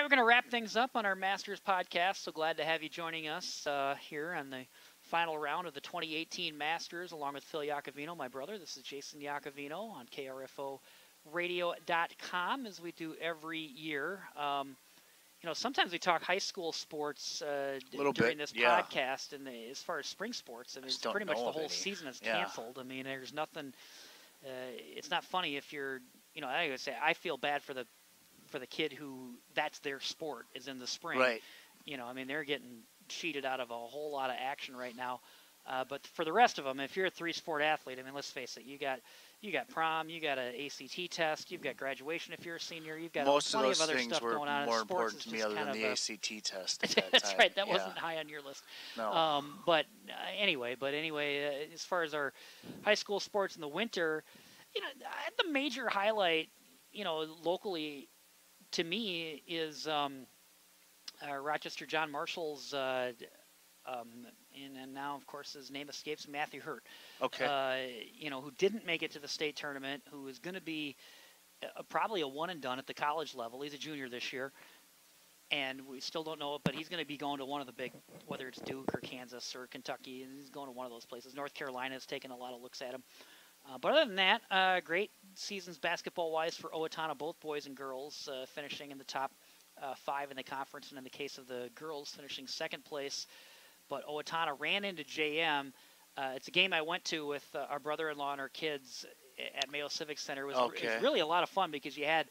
we're going to wrap things up on our Masters podcast. So glad to have you joining us here on the final round of the 2018 Masters, along with Phil Iacovino, my brother. This is Jason Iacovino on KRFOradio.com, as we do every year. Sometimes we talk high school sports during this podcast, and as far as spring sports, I mean, it's pretty much the whole season is canceled. I mean, there's nothing. It's not funny if you're, I would say I feel bad for the kid who that's their sport is in the spring. Right. I mean, they're getting cheated out of a whole lot of action right now. But for the rest of them, if you're a three-sport athlete, I mean, let's face it, you got prom, you got an ACT test, you've got graduation if you're a senior, you've got plenty of other stuff going on. Most of those things were more important to me other than the ACT test at that That's time. right. That wasn't high on your list. No. But anyway, as far as our high school sports in the winter, the major highlight, locally to me is Rochester John Marshall's and now, of course, his name escapes, Matthew Hurt. Okay. Who didn't make it to the state tournament, who is going to be probably a one and done at the college level. He's a junior this year, and we still don't know it, but he's going to be going to one of the big, whether it's Duke or Kansas or Kentucky, and he's going to one of those places. North Carolina has taken a lot of looks at him. But other than that, great seasons basketball-wise for Owatonna, both boys and girls, finishing in the top 5 in the conference, and in the case of the girls, finishing second place. But Owatonna ran into JM. It's a game I went to with our brother-in-law and our kids at Mayo Civic Center. It was really a lot of fun because you had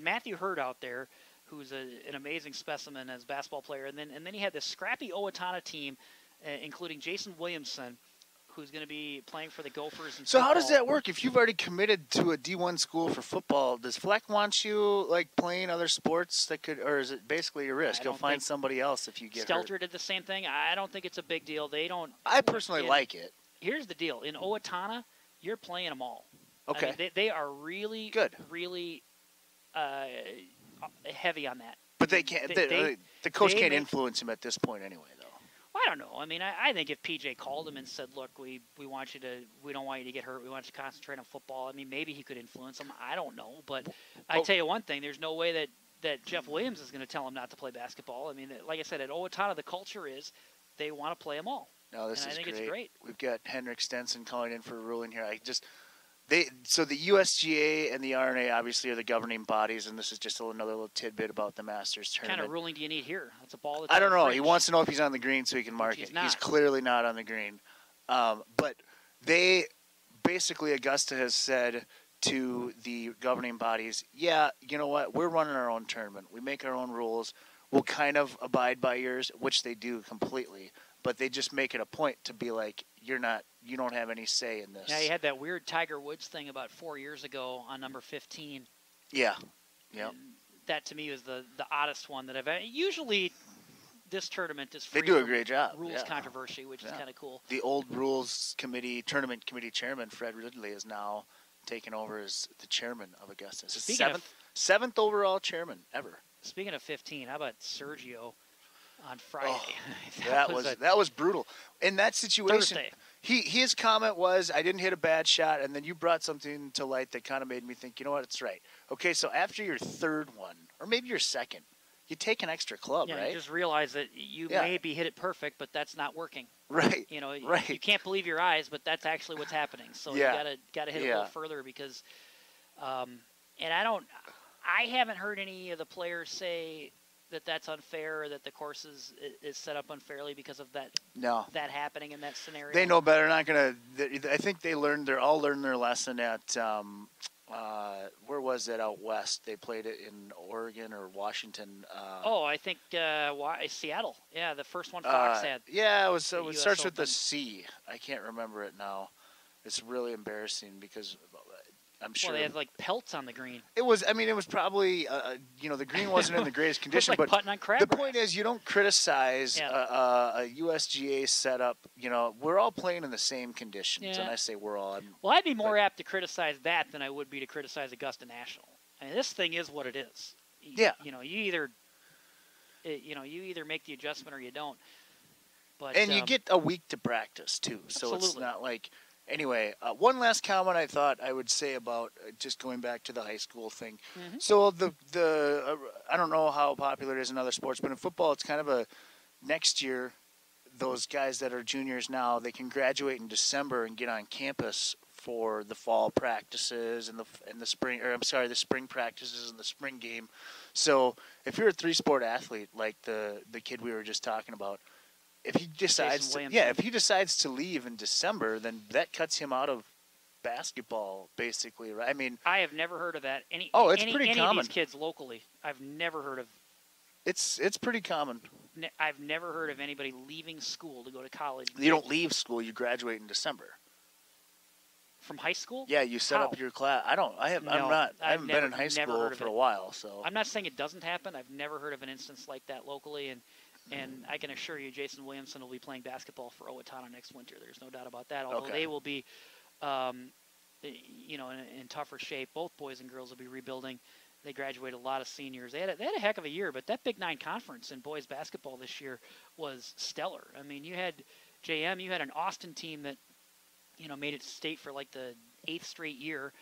Matthew Hurt out there, who's an amazing specimen as a basketball player, and then you had this scrappy Owatonna team, including Jason Williamson, who's going to be playing for the Gophers. So how does that work? If you've already committed to a D1 school for football, does Fleck want you playing other sports or is it basically your risk? You'll find somebody else if you get hurt. Stelter did the same thing. I don't think it's a big deal. I personally like it. Here's the deal. In Owatonna, you're playing them all. Okay. I mean, they are really good, really heavy on that. But they can't. The coach can't influence him at this point anyway, though. Well, I don't know. I mean, I think if PJ called him and said, "Look, we don't want you to get hurt. We want you to concentrate on football." I mean, maybe he could influence him. I don't know, but I tell you one thing: there's no way that Jeff Williams is going to tell him not to play basketball. I mean, like I said, at Owatonna, the culture is they want to play them all. No, this is I think great. It's great. We've got Henrik Stenson calling in for a ruling here. So the USGA and the RNA obviously are the governing bodies, and this is just another little tidbit about the Masters tournament. What kind of ruling do you need here? That's a ball. That's I don't know. He wants to know if he's on the green so he can mark it. Not. He's clearly not on the green. But Augusta has said to the governing bodies, yeah, you know what? We're running our own tournament. We make our own rules. We'll kind of abide by yours, which they do completely. But they just make it a point to be like, you don't have any say in this. Yeah, you had that weird Tiger Woods thing about 4 years ago on number 15. Yeah. Yeah. That to me was the oddest one that I've had. Usually this tournament is free. They do a great job. Rules controversy, which is kind of cool. The old tournament committee chairman, Fred Ridley, is now taken over as the chairman of Augusta. Seventh overall chairman ever. Speaking of 15, how about Sergio on Friday? Oh, that was brutal. In that situation, Thursday. His comment was, I didn't hit a bad shot, and then you brought something to light that kind of made me think, you know what, it's right. Okay, so after your third one, or maybe your second, you take an extra club, right? You just realize that you maybe hit it perfect, but that's not working. Right. Right. You can't believe your eyes, but that's actually what's happening. So you gotta hit it a little further because, and I haven't heard any of the players say that that's unfair or that the course is set up unfairly because of that. No. That happening in that scenario. They know better. I think they all learned their lesson at where was it out west? They played it in Oregon or Washington. I think Seattle. Yeah, the first one Fox had. Yeah, it starts with the C. I can't remember it now. It's really embarrassing because I'm sure. Well, they had pelts on the green. It was probably the green wasn't in the greatest condition. It was like putting on crab the grass. point is, you don't criticize a USGA setup. We're all playing in the same conditions, and I say we're all. I'd be more apt to criticize that than I would be to criticize Augusta National. I mean, this thing is what it is. Yeah. You either make the adjustment or you don't. But you get a week to practice too, so absolutely. it's not like Anyway, one last comment I thought I would say about just going back to the high school thing. Mm-hmm. So I don't know how popular it is in other sports, but in football, it's kind of a next year. Those guys that are juniors now, they can graduate in December and get on campus for the fall practices and the spring, or I'm sorry, the spring practices and the spring game. So if you're a 3-sport athlete like the kid we were just talking about, if he decides if he decides to leave in December, then that cuts him out of basketball, basically, right? I mean, I have never heard of that. Pretty any common. of these kids locally, I've never heard of. It's pretty common. I've never heard of anybody leaving school to go to college. You don't leave school; you graduate in December. From high school? Yeah, you set up your class. I haven't been in high school for a while, so I'm not saying it doesn't happen. I've never heard of an instance like that locally, and I can assure you, Jason Williamson will be playing basketball for Owatonna next winter. There's no doubt about that. Although they will be, in tougher shape. Both boys and girls will be rebuilding. They graduated a lot of seniors. They had a heck of a year, but that Big 9 conference in boys basketball this year was stellar. I mean, you had JM, you had an Austin team that made it state for like the 8th straight year.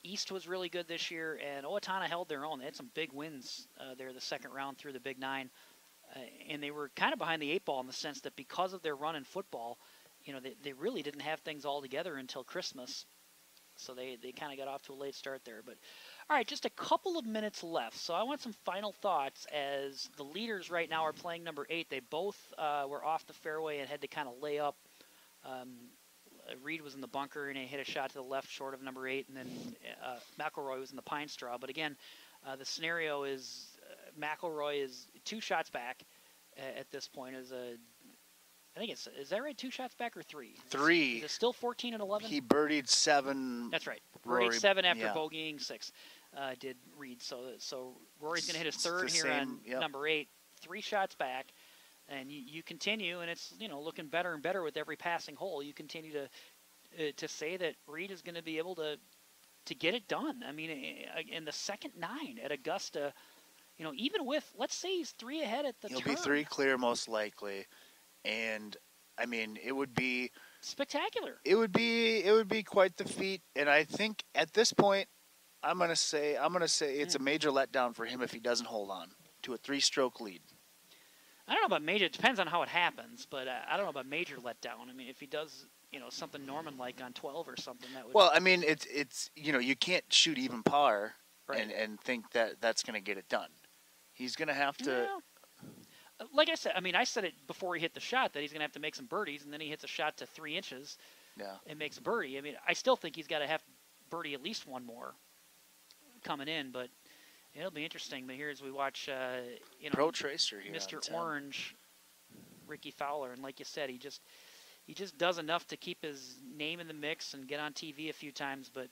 East was really good this year, and Owatonna held their own. They had some big wins there the second round through the Big 9. And they were kind of behind the 8 ball in the sense that because of their run in football, they really didn't have things all together until Christmas. So they kind of got off to a late start there. But, all right, just a couple of minutes left. So I want some final thoughts as the leaders right now are playing number 8. They both were off the fairway and had to kind of lay up. Reed was in the bunker, and he hit a shot to the left short of number 8. And then McElroy was in the pine straw. But, again, the scenario is McElroy is 2 shots back at this point. I think is that right? 2 shots back or 3? 3. Is it still 14 and 11? He birdied 7. That's right. Birdied 7 after bogeying 6. Did Reed. So Rory's going to hit his third here on number 8. 3 shots back, and you continue, and it's looking better and better with every passing hole. You continue to say that Reed is going to be able to get it done. I mean, in the second 9 at Augusta. Even with, let's say he's 3 ahead at the turn. He'll be 3 clear most likely. And, I mean, it would be spectacular. It would be quite the feat. And I think at this point, I'm gonna say it's a major letdown for him if he doesn't hold on to a 3-stroke lead. I don't know about major. It depends on how it happens, but I don't know about major letdown. I mean, if he does, something Norman like on 12 or something, that would. Well, I mean, it's you can't shoot even par and think that that's gonna get it done. He's going to have to... Well, like I said, I said it before he hit the shot that he's going to have to make some birdies, and then he hits a shot to 3 inches and makes a birdie. I mean, I still think he's got to have birdie at least one more coming in, but it'll be interesting. But here as we watch, Pro Tracer here, Mr. Orange, Ricky Fowler, and like you said, he just does enough to keep his name in the mix and get on TV a few times, but...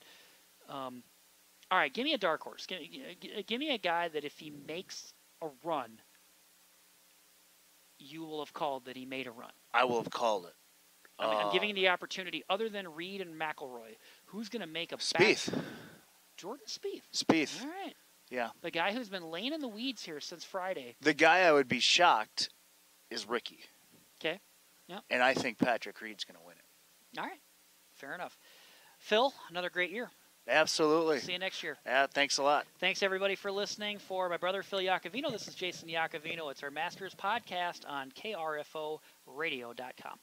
all right, give me a dark horse. Give me a guy that if he makes a run, you will have called that he made a run. I will have called it. I'm giving you the opportunity, other than Reed and McElroy, who's going to make a Spieth. Jordan Spieth. Spieth. All right. Yeah. The guy who's been laying in the weeds here since Friday. The guy I would be shocked is Ricky. Okay. Yeah. And I think Patrick Reed's going to win it. All right. Fair enough. Phil, another great year. Absolutely. See you next year. Yeah, thanks a lot. Thanks, everybody, for listening. For my brother, Phil Iacovino, this is Jason Iacovino. It's our Masters podcast on KRFOradio.com.